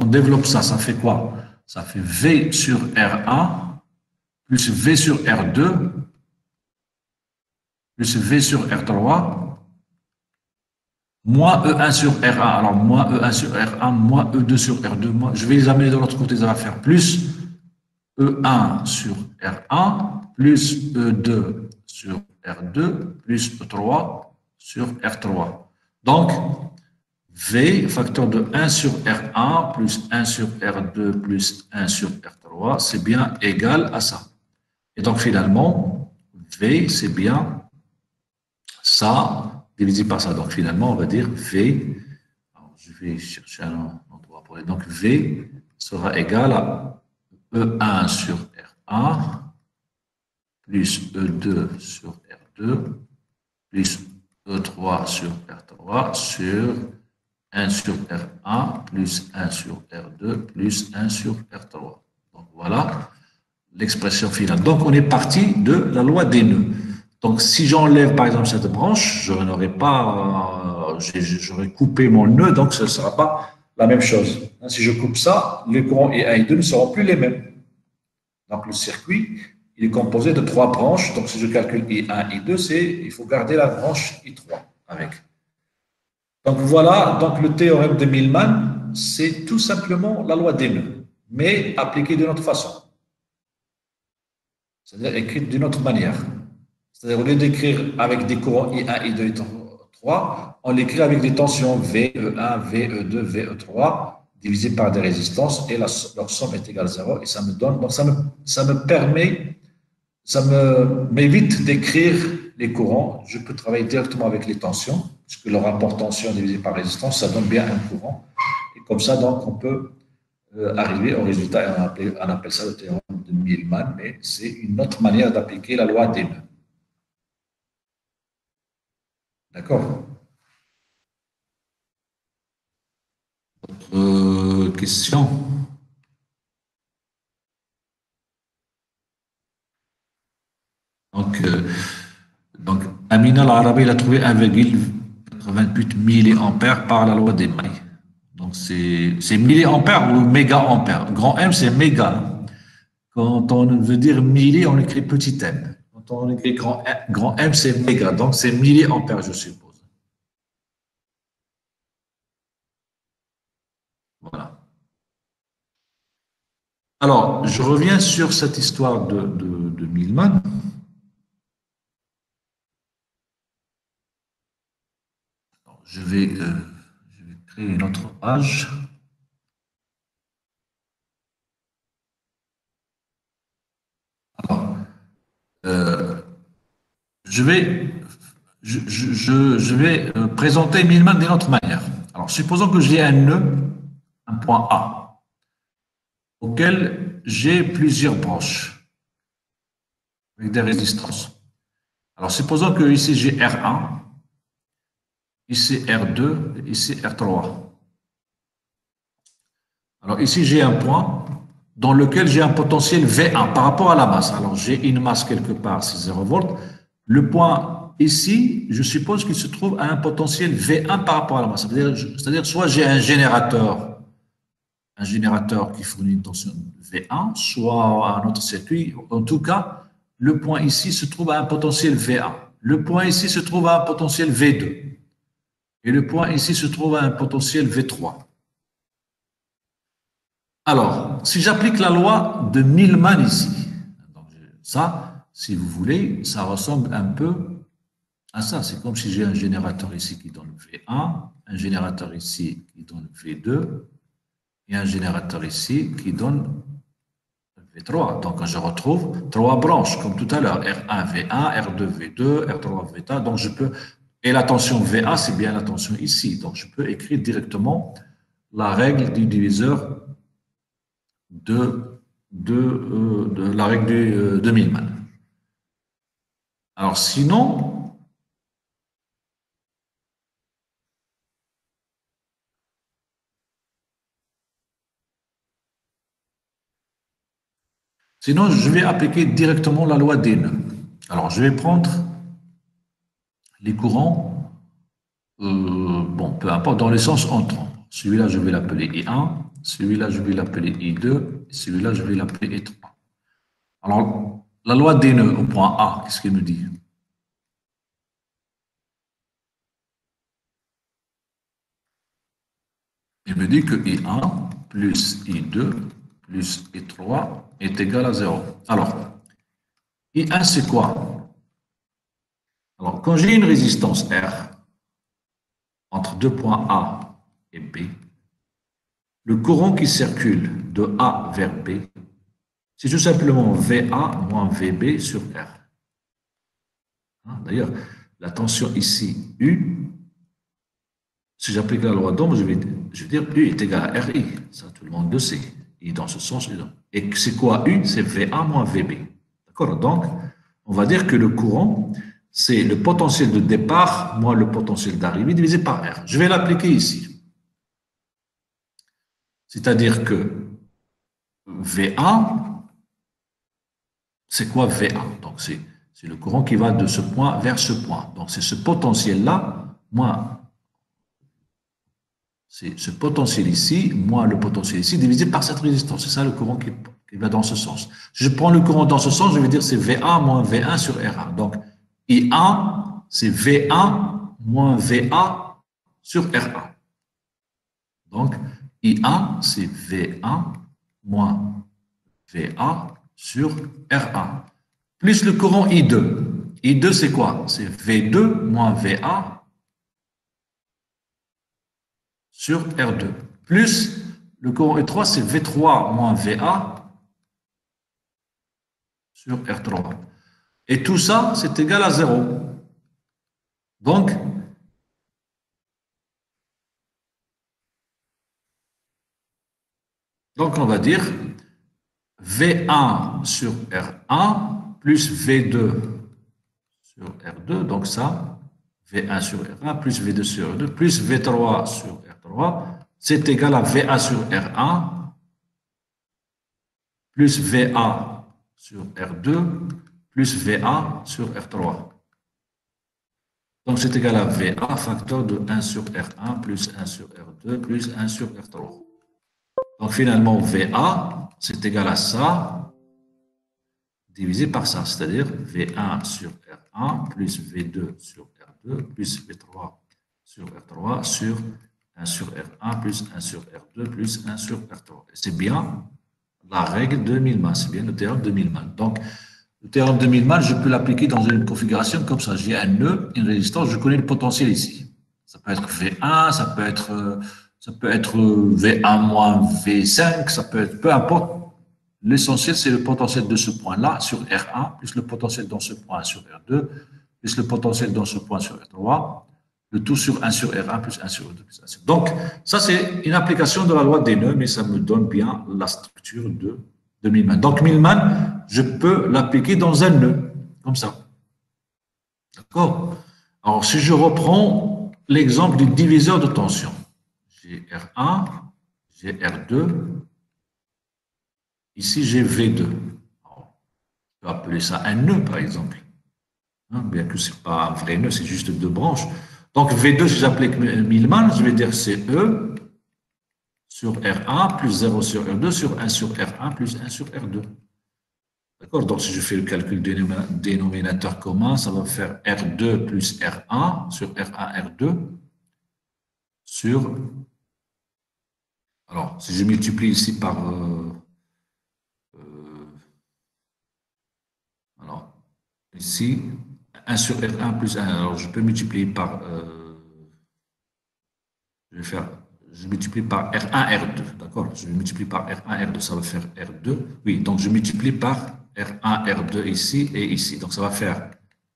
on développe ça, ça fait quoi? Ça fait V sur R1 plus V sur R2 plus V sur R3 moins E1 sur R1. Alors, moins E1 sur R1, moins E2 sur R2. Je vais les amener de l'autre côté, ça va faire plus E1 sur R1 plus E2 sur R2 plus E3 sur R3. Donc, V, facteur de 1 sur R1 plus 1 sur R2 plus 1 sur R3, c'est bien égal à ça. Et donc, finalement, V, c'est bien ça divisé par ça. Donc, finalement, on va dire V. Alors, je vais chercher un endroit pour aller. Donc, V sera égal à E1 sur R1 plus E2 sur R2 plus E3 sur R3 sur 1 sur R1 plus 1 sur R2 plus 1 sur R3. Donc, voilà l'expression finale. Donc, on est parti de la loi des nœuds. Donc, si j'enlève, par exemple, cette branche, je n'aurai pas, j'aurais coupé mon nœud, donc ce ne sera pas la même chose. Si je coupe ça, les courants I1 et I2 ne seront plus les mêmes. Donc, le circuit, il est composé de 3 branches. Donc, si je calcule I1 et I2, il faut garder la branche I3 avec. Donc, voilà, donc le théorème de Millman, c'est tout simplement la loi des nœuds, mais appliquée d'une autre façon. C'est-à-dire écrite d'une autre manière. C'est-à-dire, au lieu d'écrire avec des courants I1, I2, I3, on l'écrit avec des tensions VE1, VE2, VE3, divisées par des résistances, et leur somme est égale à 0, et ça me donne, donc ça me permet, ça m'évite d'écrire les courants. Je peux travailler directement avec les tensions, puisque leur rapport tension divisé par résistance, ça donne bien un courant. Et comme ça, donc, on peut arriver au résultat, et on appelle ça le théorème de Millman, mais c'est une autre manière d'appliquer la loi des nœuds. D'accord. Question. Donc Amina Al-Arabi, il a trouvé 1,88 milliampères par la loi des mailles. Donc, c'est milliampères ou méga-ampères. Grand M, c'est méga. Quand on veut dire milli, on écrit petit m. Quand on écrit grand M, c'est méga. Donc, c'est milliampères, je suppose. Voilà. Alors, je reviens sur cette histoire de Millman. Alors, je vais créer une autre page. Alors, je vais présenter Millman d'une autre manière. Alors, supposons que j'ai un nœud, un point A, auquel j'ai plusieurs branches avec des résistances. Alors, supposons que ici j'ai R1, ici R2, ici R3. Alors, ici j'ai un point dans lequel j'ai un potentiel V1 par rapport à la masse. Alors, j'ai une masse quelque part, c'est 0 volts. Le point ici, je suppose qu'il se trouve à un potentiel V1 par rapport à la masse. C'est-à-dire soit j'ai un générateur qui fournit une tension V1, soit un autre circuit. En tout cas, le point ici se trouve à un potentiel V1. Le point ici se trouve à un potentiel V2. Et le point ici se trouve à un potentiel V3. Alors, si j'applique la loi de Millman ici, donc ça, si vous voulez, ça ressemble un peu à ça. C'est comme si j'ai un générateur ici qui donne V1, un générateur ici qui donne V2, et un générateur ici qui donne V3. Donc, je retrouve 3 branches, comme tout à l'heure, R1, V1, R2, V2, R3, V3. Donc, je peux... Et la tension VA, c'est bien la tension ici. Donc, je peux écrire directement la règle du diviseur de la règle de Millman. Alors, sinon, je vais appliquer directement la loi des nœuds. Alors, je vais prendre les courants, bon, peu importe, dans les sens entrants. Celui-là, je vais l'appeler I1, celui-là, je vais l'appeler I2, et celui-là, je vais l'appeler I3. Alors, la loi des nœuds au point A, qu'est-ce qu'il me dit? Il me dit que I1 plus I2 plus I3 est égal à 0. Alors, I1, c'est quoi? Alors, quand j'ai une résistance R entre deux points A et B, le courant qui circule de A vers B, c'est tout simplement VA moins VB sur R. D'ailleurs, la tension ici, U, si j'applique la loi d'Ohm, je vais dire U est égal à RI. Ça, tout le monde le sait. I dans ce sens. Et c'est quoi U? C'est VA moins VB. D'accord? Donc, on va dire que le courant, c'est le potentiel de départ moins le potentiel d'arrivée divisé par R. Je vais l'appliquer ici. C'est-à-dire que VA, c'est quoi VA? Donc, c'est le courant qui va de ce point vers ce point. Donc, c'est ce potentiel-là, moins c'est ce potentiel ici, moins le potentiel ici, divisé par cette résistance. C'est ça le courant qui va dans ce sens. Si je prends le courant dans ce sens, je vais dire c'est VA moins V1 sur R1. Donc, I1, c'est V1 moins VA sur R1. Donc, I1, c'est V1 moins VA sur R1. Plus le courant I2. I2, c'est quoi? C'est V2 moins VA sur R2. Plus le courant E3, c'est V3 moins VA sur R3. Et tout ça, c'est égal à 0. Donc, on va dire V1 sur R1 plus V2 sur R2. Donc ça, V1 sur R1 plus V2 sur R2 plus V3 sur R3, c'est égal à VA sur R1 plus VA sur R2 plus VA sur R3. Donc, c'est égal à VA facteur de 1 sur R1 plus 1 sur R2 plus 1 sur R3. Donc, finalement, VA, c'est égal à ça divisé par ça, c'est-à-dire V1 sur R1 plus V2 sur R2 plus V3 sur R3 sur 1 sur R1 plus 1 sur R2 plus 1 sur R3. C'est bien la règle de Millman, c'est bien le théorème de Millman. Donc, le théorème de Millman, je peux l'appliquer dans une configuration comme ça. J'ai un nœud, une résistance, je connais le potentiel ici. Ça peut être V1, ça peut être V1 moins V5, ça peut être, peu importe. L'essentiel, c'est le potentiel de ce point-là sur R1, plus le potentiel dans ce point sur R2, plus le potentiel dans ce point sur R3, le tout sur 1 sur R1 plus 1 sur R2 plus 1 sur R2. Donc, ça, c'est une application de la loi des nœuds, mais ça me donne bien la structure de Millman. Donc, Millman, je peux l'appliquer dans un nœud, comme ça. D'accord? Alors, si je reprends l'exemple du diviseur de tension, j'ai R1, j'ai R2, ici j'ai V2. Alors, je peux appeler ça un nœud, par exemple. Bien que ce n'est pas un vrai nœud, c'est juste deux branches. Donc, V2, si j'applique Millman, je vais dire c'est E sur R1 plus 0 sur R2 sur 1 sur R1 plus 1 sur R2. D'accord? Donc, si je fais le calcul dénominateur commun, ça va faire R2 plus R1 sur R1, R2 sur... Alors, si je multiplie ici par... alors, ici, 1 sur R1 plus 1. Alors, je peux multiplier par... je multiplie par R1, R2. D'accord? Je multiplie par R1, R2. Ça va faire R2. Oui, donc je multiplie par R1, R2 ici et ici. Donc, ça va faire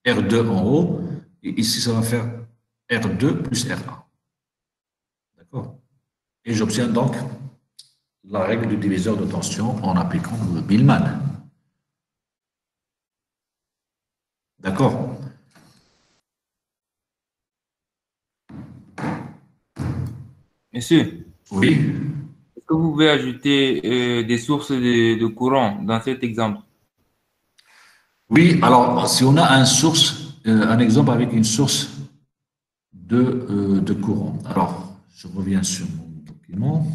R2 en haut. Et ici, ça va faire R2 plus R1. D'accord? Et j'obtiens donc la règle du diviseur de tension en appliquant le Millman. D'accord? Monsieur, Oui. est-ce que vous pouvez ajouter des sources de courant dans cet exemple? Oui, alors si on a un exemple avec une source de courant. Alors, je reviens sur mon document.